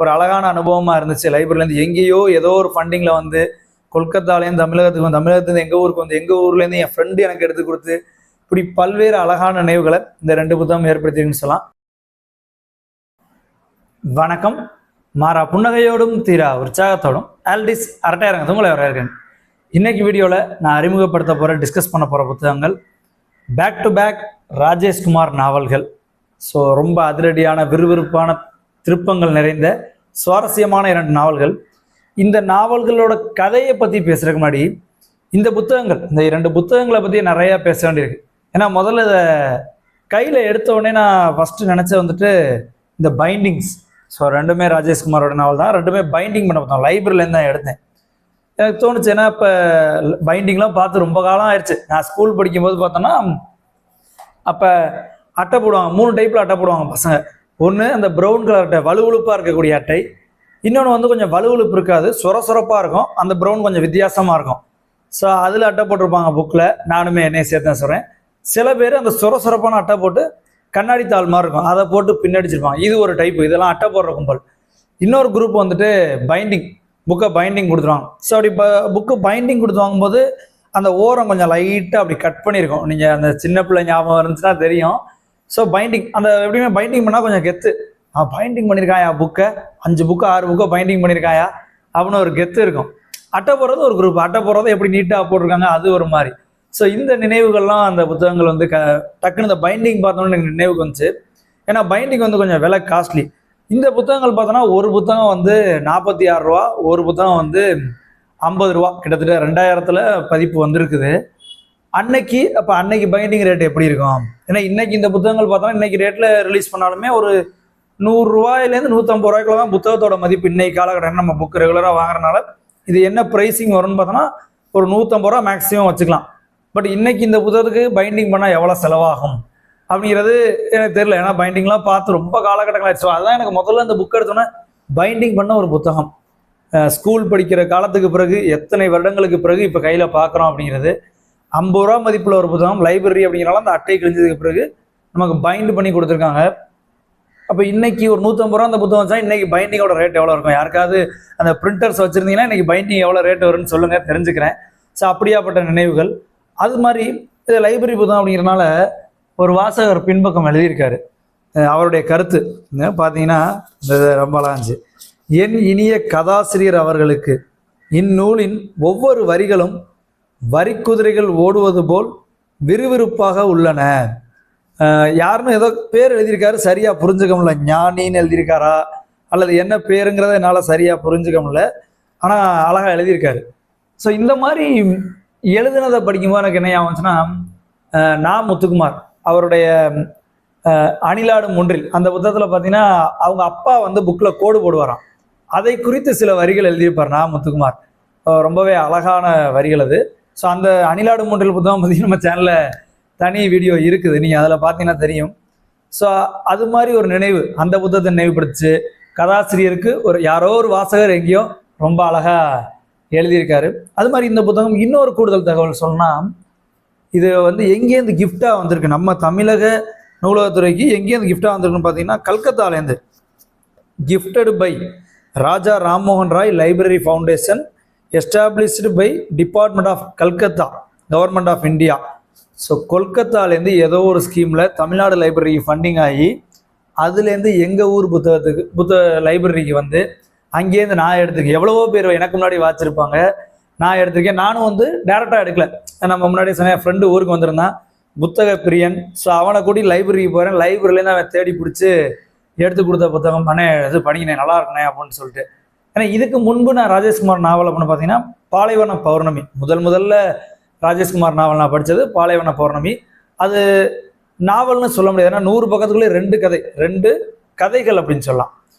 ஒரு அழகான அனுபவமாக இருந்துச்சு. லைப்ரரியிலேருந்து எங்கேயோ ஏதோ ஒரு ஃபண்டிங்கில் வந்து கொல்கத்தாலேருந்து தமிழகத்துக்கு வந்து, தமிழகத்துலேருந்து எங்கள் ஊருக்கு வந்து, எங்கள் ஊர்லேருந்து என் ஃப்ரெண்டு எனக்கு எடுத்து கொடுத்து, இப்படி பல்வேறு அழகான நினைவுகளை இந்த 2 புத்தகம் ஏற்படுத்தின்னு சொல்லலாம். வணக்கம். மாறா புன்னகையோடும் தீரா உற்சாகத்தோடும் ஆல்டிஸ் அரட்டையரங்கத்து உங்களை வரவேற்கிறேன். இன்னைக்கு வீடியோவில் நான் அறிமுகப்படுத்த போகிற, டிஸ்கஸ் பண்ண போகிற புத்தகங்கள் பேக் டு பேக் ராஜேஷ்குமார் நாவல்கள். ஸோ ரொம்ப அதிரடியான, விறுவிறுப்பான, திருப்பங்கள் நிறைந்த சுவாரஸ்யமான 2 நாவல்கள். இந்த நாவல்களோட கதையை பற்றி பேசுறதுக்கு முன்னாடி இந்த புத்தகங்கள், இந்த 2 புத்தகங்களை பற்றி நிறையா பேச வேண்டியிருக்கு. ஏன்னா முதல்ல இதை கையில் எடுத்த உடனே நான் ஃபஸ்ட்டு நினச்ச வந்துட்டு இந்த பைண்டிங்ஸ். ஸோ 2மே ராஜேஷ்குமாரோட நாவல் தான். 2மே பைண்டிங் பண்ண பார்த்தோம், லைப்ரரியிலேருந்து தான் எடுத்தேன். எனக்கு தோணுச்சு, ஏன்னா இப்போ பைண்டிங்லாம் பார்த்து ரொம்ப காலம் ஆயிடுச்சு. நான் ஸ்கூல் படிக்கும்போது பார்த்தோன்னா அப்போ அட்டை போடுவாங்க, 3 டைப்பில் அட்டை போடுவாங்க பசங்க. ஒன்று அந்த ப்ரௌன் கலர் அட்டை, வலுவழுப்பாக இருக்கக்கூடிய அட்டை. இன்னொன்று வந்து கொஞ்சம் வலுவழுப்பு இருக்காது, சொரப்பாக இருக்கும். அந்த ப்ரௌன் கொஞ்சம் வித்தியாசமாக இருக்கும். ஸோ அதில் அட்டை போட்டிருப்பாங்க புக்கில். நானுமே என்னையை சேர்த்தேன் சொல்கிறேன். சில பேர் அந்த சொரப்பான அட்டை போட்டு கண்ணாடி தாள் மாதிரி இருக்கும், அதை போட்டு பின்னடிச்சிருப்பாங்க. இது ஒரு டைப்பு, இதெல்லாம் அட்டை போடுற கும்பல். இன்னொரு குரூப் வந்துட்டு பைண்டிங், புக்கை பைண்டிங் கொடுத்துருவாங்க. ஸோ அப்படி இப்போ புக்கு பைண்டிங் கொடுத்து வாங்கும்போது அந்த ஓரம் கொஞ்சம் லைட்டாக அப்படி கட் பண்ணியிருக்கோம். நீங்கள் அந்த சின்ன பிள்ளை ஞாபகம் இருந்துச்சுன்னா தெரியும். ஸோ பைண்டிங், அந்த எப்படியுமே பைண்டிங் பண்ணால் கொஞ்சம் கெத்து. பைண்டிங் பண்ணியிருக்காயா புக்கை, 5 புக்கு 6 புக்கை பைண்டிங் பண்ணியிருக்காயா அப்படின்னு ஒரு கெத்து இருக்கும். அட்டை போடுறது ஒரு குரூப், அட்டை போடுறது எப்படி நீட்டாக போட்டிருக்காங்க அது ஒரு மாதிரி. ஸோ இந்த நினைவுகள்லாம் அந்த புத்தகங்கள் வந்து டக்குன்னு இந்த பைண்டிங் பார்த்தோன்னு எனக்கு நினைவுக்கு வந்துச்சு. ஏன்னா பைண்டிங் வந்து கொஞ்சம் விலை காஸ்ட்லி. இந்த புத்தகங்கள் பார்த்தோன்னா ஒரு புத்தகம் வந்து 46 ரூபா, ஒரு புத்தகம் வந்து 50 ரூபா, கிட்டத்தட்ட 2000 பதிப்பு வந்திருக்குது அன்னைக்கு. அப்போ அன்னைக்கு பைண்டிங் ரேட் எப்படி இருக்கும்? ஏன்னா இன்னைக்கு இந்த புத்தகங்கள் பார்த்தோன்னா இன்னைக்கு ரேட்டில் ரிலீஸ் பண்ணாலுமே ஒரு 100 ரூபாயிலேருந்து 150 ரூபாய்க்குள்ள தான் புத்தகத்தோட மதிப்பு. இன்னைக்கு காலகட்டம் நம்ம புக் ரெகுலராக வாங்குறதுனால இது என்ன ப்ரைஸிங் வரும்னு பார்த்தோன்னா ஒரு 150 ரூபா மேக்ஸிமம் வச்சுக்கலாம். பட் இன்னைக்கு இந்த புத்தகத்துக்கு பைண்டிங் பண்ணால் எவ்வளோ செலவாகும் அப்படிங்கிறது எனக்கு தெரியல. ஏன்னா பைண்டிங்லாம் பார்த்து ரொம்ப காலகட்டங்கள் ஆயிடுச்சு. அதுதான் எனக்கு முதல்ல இந்த புக் எடுத்தோன்னே பைண்டிங் பண்ண ஒரு புத்தகம். ஸ்கூல் படிக்கிற காலத்துக்கு பிறகு, எத்தனை வருடங்களுக்கு பிறகு இப்போ கையில் பார்க்குறோம் அப்படிங்கிறது. 50 ரூபா மதிப்புள்ள ஒரு புத்தகம், லைப்ரரி அப்படிங்கிறனால அந்த அட்டை கிழிஞ்சதுக்கு பிறகு நமக்கு பைண்ட் பண்ணி கொடுத்துருக்காங்க. அப்போ இன்னைக்கு ஒரு 150 ரூபா அந்த புத்தகம் வச்சா இன்னைக்கு பைண்டிங்கோட ரேட் எவ்வளோ இருக்கும்? யாருக்காவது அந்த பிரிண்டர்ஸ் வச்சுருந்தீங்கன்னா இன்னைக்கு பைண்டிங் எவ்வளோ ரேட் வரும்னு சொல்லுங்கள், தெரிஞ்சுக்கிறேன். ஸோ அப்படியாப்பட்ட நினைவுகள். அது மாதிரி இது லைப்ரரி புத்தகம் அப்படிங்கிறனால ஒரு வாசகர் பின்பக்கம் எழுதியிருக்காரு. அவருடைய கருத்து பார்த்தீங்கன்னா ரொம்ப அழகாச்சு. என் இனிய கதாசிரியர் அவர்களுக்கு இந்நூலின் ஒவ்வொரு வரிகளும் வரிக்குதிரைகள் ஓடுவது போல் விறுவிறுப்பாக உள்ளன. யாருன்னு ஏதோ பேர் எழுதியிருக்காரு, சரியாக புரிஞ்சுக்க முடியல. ஞானின்னு எழுதியிருக்காரா அல்லது என்ன பேருங்கிறத என்னால் சரியாக புரிஞ்சுக்க முடியல. ஆனால் அழகாக எழுதியிருக்காரு. ஸோ இந்த மாதிரி எழுதுனதை படிக்கும்போது எனக்கு என்ன ஆச்சுன்னா, நான் முத்துக்குமார் அவருடைய அணிலாடும் ஒன்றில் அந்த புத்தகத்தில் பார்த்தீங்கன்னா அவங்க அப்பா வந்து புக்கில் கோடு போடுவாராம். அதை குறித்து சில வரிகள் எழுதியிருப்பார் நான் முத்துக்குமார். ரொம்பவே அழகான வரிகள் அது. ஸோ அந்த அணிலாடும் ஒன்றில் புத்தகம் பார்த்தீங்கன்னா நம்ம சேனலில் தனி வீடியோ இருக்குது, நீங்கள் அதில் பார்த்தீங்கன்னா தெரியும். ஸோ அது மாதிரி ஒரு நினைவு அந்த புத்தகத்தை நினைவுபடுத்துச்சு. கதாசிரியருக்கு ஒரு யாரோ ஒரு வாசகர் எங்கேயோ ரொம்ப அழகாக எழுதியிருக்காரு. அது மாதிரி இந்த புத்தகம் இன்னொரு கூடுதல் தகவல் சொன்னால், இது வந்து எங்கேருந்து கிஃப்டாக வந்திருக்கு, நம்ம தமிழக நூலகத்துறைக்கு எங்கேருந்து கிஃப்டாக வந்திருக்குன்னு பார்த்தீங்கன்னா கல்கத்தாலேருந்து. Gifted by Raja Rammohan Roy library foundation, established by department of Calcutta, government of India. So கொல்கத்தாலேருந்து ஏதோ ஒரு ஸ்கீமில் தமிழ்நாடு லைப்ரரிக்கு ஃபண்டிங் ஆகி அதுலேருந்து எங்கள் ஊர் லைப்ரரிக்கு வந்து அங்கேருந்து நான் எடுத்திருக்கேன். எவ்வளவோ பேர் எனக்கு முன்னாடி வாச்சிருப்பாங்க, நான் எடுத்திருக்கேன். நானும் வந்து டேரெக்டாக எடுக்கல. நம்ம முன்னாடி சொன்ன என் ஃப்ரெண்டு ஊருக்கு வந்திருந்தான், புத்தக பிரியன். ஸோ அவனை கூட்டி லைப்ரரிக்கு போகிறேன். லைப்ரரியிலேருந்து அவன் தேடி பிடிச்சி எடுத்து கொடுத்த புத்தகம், அண்ணே இது படிக்கினேன் நல்லா இருக்குண்ணே அப்படின்னு சொல்லிட்டு. ஏன்னா இதுக்கு முன்பு நான் ராஜேஷ்குமார் நாவல் அப்படின்னு பார்த்தீங்கன்னா பாலைவன பௌர்ணமி, முதல்ல ராஜேஷ்குமார் நாவல் நான் படித்தது பாலைவன பௌர்ணமி. அது நாவல்னு சொல்ல முடியாது, ஏன்னா 100 பக்கத்துக்குள்ளே 2 கதைகள் அப்படின்னு சொல்லலாம்.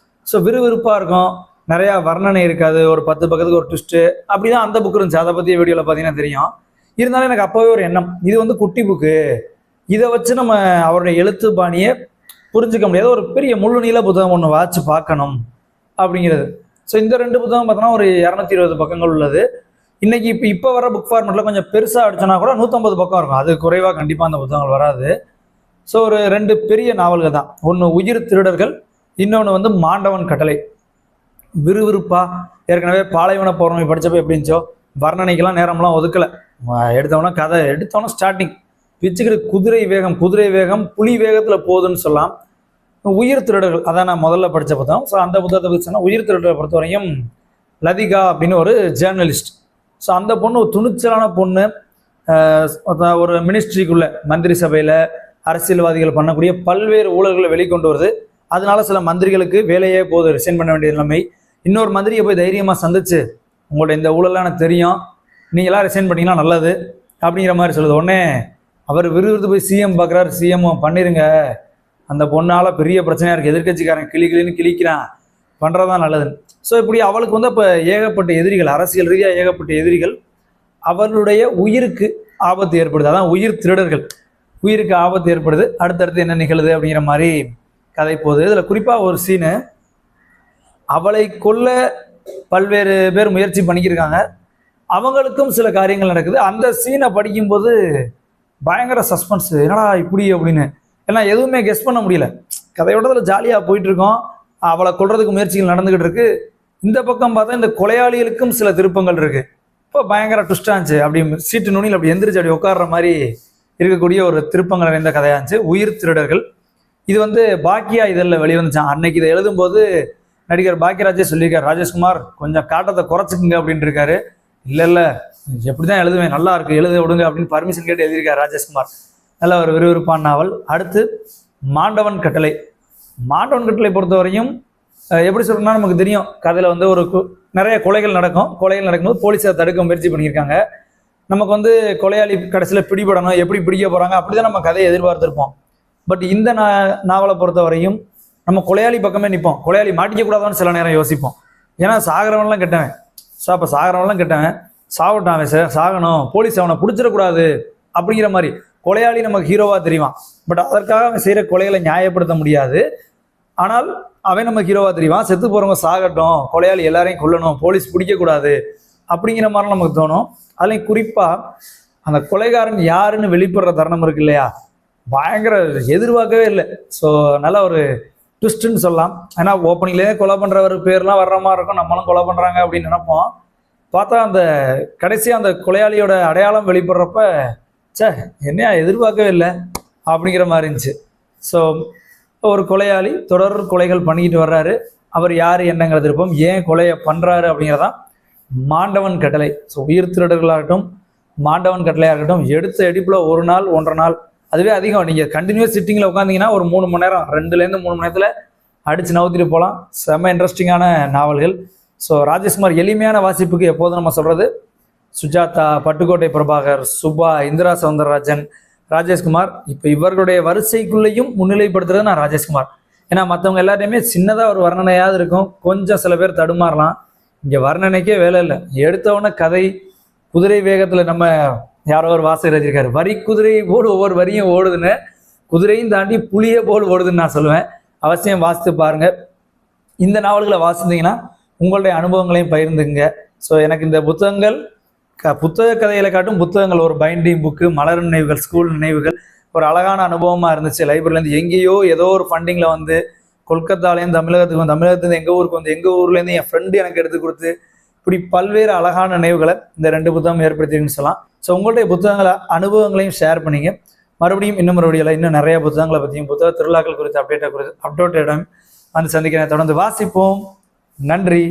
ஸோ விறுவிறுப்பாக இருக்கும், நிறையா வர்ணனை இருக்காது, ஒரு 10 பக்கத்துக்கு ஒரு ட்விஸ்ட்டு அப்படி தான் அந்த புக்கு இருந்துச்சு. அதை பற்றி வீடியோவில் பார்த்தீங்கன்னா தெரியும். இருந்தாலும் எனக்கு அப்போவே ஒரு எண்ணம், இது வந்து குட்டி புக்கு, இதை வச்சு நம்ம அவருடைய எழுத்து பாணியை புரிஞ்சுக்க முடியாது, ஒரு பெரிய முழு நீள புத்தகம் ஒன்று வாட்சி பார்க்கணும் அப்படிங்கிறது. ஸோ இந்த 2 புத்தகம் பார்த்தோன்னா ஒரு 220 பக்கங்கள் உள்ளது. இன்னைக்கு இப்போ வர புக் ஃபார்மெட்டில் கொஞ்சம் பெருசாக அடிச்சோன்னா கூட 150 பக்கம் இருக்கும். அது குறைவாக கண்டிப்பாக அந்த புத்தகங்கள் வராது. ஸோ ஒரு 2 பெரிய நாவல்கள் தான். ஒன்று உயிர் திருடர்கள், இன்னொன்று வந்து மாண்டவன் கட்டளை. விறுவிறுப்பாக. ஏற்கனவே பாலைவன பௌர்ணமி படித்தப்போ எப்படி இருந்துச்சோ, வர்ணனைக்கெல்லாம் நேரம்லாம் ஒதுக்கலை. எடுத்தவொன்னே கதை எடுத்தவொன்னே ஸ்டார்டிங் பிச்சுக்கிட்டு குதிரை வேகம் புலி வேகத்தில் போகுதுன்னு சொல்லலாம். உயிர் திருடர்கள் அதான் நான் முதல்ல படித்த புத்தகம். ஸோ அந்த புத்தகத்தை பற்றி சொன்னால், உயிர் திருடர்களை பொறுத்தவரையும் லதிகா அப்படின்னு ஒரு ஜேர்னலிஸ்ட். ஸோ அந்த பொண்ணு ஒரு துணிச்சலான பொண்ணு. ஒரு மினிஸ்ட்ரிக்குள்ள மந்திரி சபையில் அரசியல்வாதிகள் பண்ணக்கூடிய பல்வேறு ஊழல்களை வெளிக்கொண்டு வருது. அதனால சில மந்திரிகளுக்கு வேலையே போது, ரிசைன் பண்ண வேண்டிய நிலைமை. இன்னொரு மந்திரியை போய் தைரியமாக சந்திச்சு, உங்களோட இந்த ஊழலாம் எனக்கு தெரியும், நீங்களாம் ரிசைன் பண்ணிங்கன்னா நல்லது அப்படிங்கிற மாதிரி சொல்லுது. உடனே அவர் விறுவிறுத்து போய் சிஎம் பார்க்குறாரு. சிஎம் பண்ணிடுங்க, அந்த பொண்ணால் பெரிய பிரச்சனையாக இருக்குது, எதிர்கட்சிக்காரன் கிளின்னு கிளிக்கிறான், பண்ணுறதான் நல்லதுன்னு. ஸோ இப்படி அவளுக்கு வந்து அப்போ ஏகப்பட்ட எதிரிகள், அரசியல் ரீதியாக ஏகப்பட்ட எதிரிகள். அவர்களுடைய உயிருக்கு ஆபத்து ஏற்படுது. அதான் உயிர் திருடர்கள், உயிருக்கு ஆபத்து ஏற்படுது. அடுத்தடுத்து என்ன நிகழுது அப்படிங்கிற மாதிரி கதை போகுது. இதில் குறிப்பாக ஒரு சீனு, அவளை கொல்ல பல்வேறு பேர் முயற்சி பண்ணிக்கிருக்காங்க, அவங்களுக்கும் சில காரியங்கள் நடக்குது. அந்த சீனை படிக்கும்போது பயங்கர சஸ்பென்ஸ், என்னடா இப்படி அப்படின்னு. ஏன்னா எதுவுமே கெஸ் பண்ண முடியல. கதையோடத்தில் ஜாலியாக போயிட்டுருக்கோம், அவளை கொல்றதுக்கு முயற்சிகள் நடந்துக்கிட்டு இருக்கு. இந்த பக்கம் பார்த்தா இந்த கொலையாளிகளுக்கும் சில திருப்பங்கள் இருக்குது. இப்போ பயங்கர ட்விஸ்டாக இருந்துச்சு. அப்படி சீட்டு நுனியில் அப்படி எந்திரிச்சு அப்படி உட்கார்ற மாதிரி இருக்கக்கூடிய ஒரு திருப்பங்கள் நிறைந்த கதையாக இருந்துச்சு உயிர் திருடர்கள். இது வந்து பாக்கியா இதழில் வெளிவந்துச்சான். அன்னைக்கு இதை எழுதும்போது நடிகர் பாக்கியராஜே சொல்லியிருக்காரு, ராஜேஷ்குமார் கொஞ்சம் காட்டத்தை குறைச்சிக்குங்க அப்படின்ட்டு இருக்காரு. இல்லை எப்படி தான் எழுதுவேன், நல்லா இருக்கு, எழுத விடுங்க அப்படின்னு பர்மிஷன் கேட்டு எழுதியிருக்காரு ராஜேஷ்குமார். நல்ல ஒரு விறுவிறுப்பான நாவல். அடுத்து மாண்டவன் கட்டளை. மாண்டவன் கட்டளை பொறுத்தவரையும் எப்படி சொல்றோம்னா, நமக்கு தெரியும் கதையில் வந்து ஒரு நிறைய கொலைகள் நடக்கும்போது போலீஸை தடுக்க முயற்சி பண்ணியிருக்காங்க. நமக்கு வந்து கொலையாளி கடைசியில் பிடிபடணும், எப்படி பிடிக்க போகிறாங்க அப்படிதான் நம்ம கதையை எதிர்பார்த்துருப்போம். பட் இந்த நாவலை பொறுத்தவரையும் நம்ம கொலையாளி பக்கமே நிற்போம், கொலையாளி மாட்டிக்க கூடாதான்னு சில நேரம் யோசிப்போம். ஏன்னா சாகிறவன்லாம் கெட்டவன். ஸோ அப்போ சாகிறவன்லாம் கெட்டவன், சாவட்டான் சாகணும், போலீஸ் அவனை பிடிச்சிடக்கூடாது அப்படிங்கிற மாதிரி கொலையாளி நமக்கு ஹீரோவாக தெரியுவான். பட் அதற்காக அவன் செய்கிற கொலைகளை நியாயப்படுத்த முடியாது. ஆனால் அவன் நம்ம ஹீரோவாக தெரியுவான். செத்து போகிறவங்க சாகட்டும், கொலையாளி எல்லாரையும் கொல்லணும், போலீஸ் பிடிக்கக்கூடாது அப்படிங்கிற மாதிரிலாம் நமக்கு தோணும். அதுலேயும் குறிப்பாக அந்த கொலைகாரன் யாருன்னு வெளிப்படுற தருணம் இருக்கு இல்லையா, பயங்கர எதிர்பார்க்கவே இல்லை. ஸோ நல்ல ஒரு ட்விஸ்ட்டுன்னு சொல்லலாம். ஏன்னா ஓப்பனிங்லேயே கொலை பண்ணுறவர் பேர்லாம் வர்ற மாதிரி இருக்கும், நம்மளும் கொலை பண்ணுறாங்க அப்படின்னு நினைப்போம். பார்த்தா அந்த கடைசியாக அந்த கொலையாளியோட அடையாளம் வெளிப்படுறப்ப என்னையா எதிர்பார்க்கவே இல்லை அப்படிங்கிற மாதிரி இருந்துச்சு. ஸோ ஒரு கொலையாளி தொடர் கொலைகள் பண்ணிக்கிட்டு வர்றாரு. அவர் யார் என்னங்கிறது இருப்போம், ஏன் கொலையை பண்ணுறாரு அப்படிங்கிறதான் மாண்டவன் கட்டளை. ஸோ உயிர் திருடர்களாகட்டும், மாண்டவன் கட்டளையாக இருக்கட்டும், எடுத்த எடுப்பில் ஒரு நாள் 1.5 நாள், அதுவே அதிகம். நீங்கள் கண்டினியூஸ் சிட்டிங்கில் உட்காந்திங்கன்னா ஒரு 3 மணி நேரம், 2லேருந்து 3 மணி நேரத்தில் அடித்து நவுத்திட்டு போகலாம். செம்ம இன்ட்ரெஸ்டிங்கான நாவல்கள். ஸோ ராஜேஷ்குமார் எளிமையான வாசிப்புக்கு எப்போதும் நம்ம சொல்கிறது சுஜாதா, பட்டுக்கோட்டை பிரபாகர், சுபா, இந்திரா சௌந்தரராஜன், ராஜேஷ்குமார். இப்போ இவர்களுடைய வரிசைக்குள்ளேயும் முன்னிலைப்படுத்துறது நான் ராஜேஷ்குமார். ஏன்னா மற்றவங்க எல்லாத்தையுமே சின்னதாக ஒரு வர்ணனையாவது இருக்கும், கொஞ்சம் சில பேர் தடுமாறலாம். இங்கே வர்ணனைக்கே வேலை இல்லை, எடுத்தவொன்னே கதை குதிரை வேகத்தில். நம்ம யாரோ ஒரு வாசகர் எழுதியிருக்காரு, வரி குதிரை போல் ஒவ்வொரு வரியும் ஓடுதுன்னு, குதிரையும் தாண்டி புளியே போல் ஓடுதுன்னு நான் சொல்லுவேன். அவசியம் வாசித்து பாருங்கள். இந்த நாவல்களை வாசித்தீங்கன்னா உங்களுடைய அனுபவங்களையும் பகிர்ந்துங்க. ஸோ எனக்கு இந்த புத்தகங்கள் புத்தக கதைகளை காட்டும் புத்தகங்கள், ஒரு பைண்டிங் புக்கு, மலர் நினைவுகள், ஸ்கூல் நினைவுகள், ஒரு அழகான அனுபவமாக இருந்துச்சு. லைப்ரரியிலேருந்து எங்கேயோ ஏதோ ஒரு ஃபண்டிங்கில் வந்து கொல்கத்தாலேருந்து தமிழகத்துலேருந்து எங்கள் ஊருக்கு வந்து, எங்கள் ஊர்லேருந்து என் ஃப்ரெண்டு எனக்கு எடுத்து கொடுத்து, இப்படி பல்வேறு அழகான நினைவுகளை இந்த 2 புத்தகம் ஏற்படுத்தின்னு சொல்லலாம். ஸோ உங்களுடைய புத்தகங்களை அனுபவங்களையும் ஷேர் பண்ணிங்க. மறுபடியும் இன்னும் இன்னும் நிறைய புத்தகங்களை பற்றியும் புத்தக திருவிழாக்கள் குறித்து அப்டேட்டாக வந்து சந்திக்கிறேன். தொடர்ந்து வாசிப்போம். நன்றி.